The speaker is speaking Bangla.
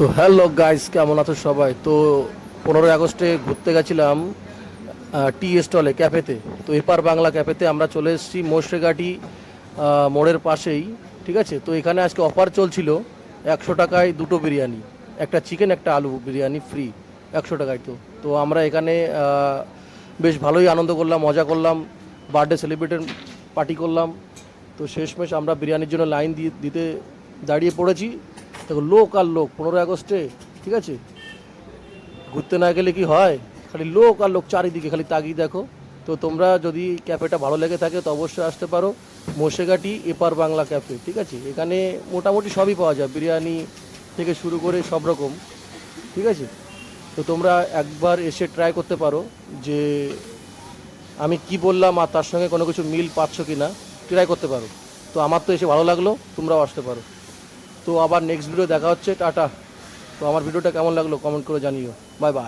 তো হ্যালো গাইস, কেমন আছো সবাই? তো 15ই আগস্টে ঘুরতে গেছিলাম টি স্টলে, ক্যাফেতে। তো এপার বাংলা ক্যাফেতে আমরা চলে এসেছি মোর্শেগাটি মোড়ের পাশেই। ঠিক আছে, তো এখানে আজকে অফার চলছিল 100 টাকায় দুটো বিরিয়ানি, একটা চিকেন একটা আলু বিরিয়ানি ফ্রি 100 টাকায়। তো তো আমরা এখানে বেশ ভালোই আনন্দ করলাম, মজা করলাম, বার্থডে সেলিব্রেটের পার্টি করলাম। তো শেষমেশ আমরা বিরিয়ানির জন্য লাইন দিতে দাঁড়িয়ে পড়েছি। দেখো লোক আর লোক 15ই আগস্টে। ঠিক আছে, ঘুরতে না গেলে কি হয়, খালি লোক আর লোক চারিদিকে, খালি তাকিয়ে দেখো। তো তোমরা যদি ক্যাফেটা ভালো লেগে থাকে তো অবশ্যই আসতে পারো, মোর্শেগাটি এপার বাংলা ক্যাফে। ঠিক আছে, এখানে মোটামুটি সবই পাওয়া যায়, বিরিয়ানি থেকে শুরু করে সব রকম। ঠিক আছে, তো তোমরা একবার এসে ট্রাই করতে পারো যে আমি কি বললাম আর তার সঙ্গে কোনো কিছু মিল পাচ্ছ কি না, ট্রাই করতে পারো। তো আমার তো এসে ভালো লাগলো, তোমরাও আসতে পারো। তো আবার নেক্সট ভিডিও দেখা হচ্ছে, টাটা। তো আমার ভিডিওটা কেমন লাগলো কমেন্ট করে জানিও। Bye bye.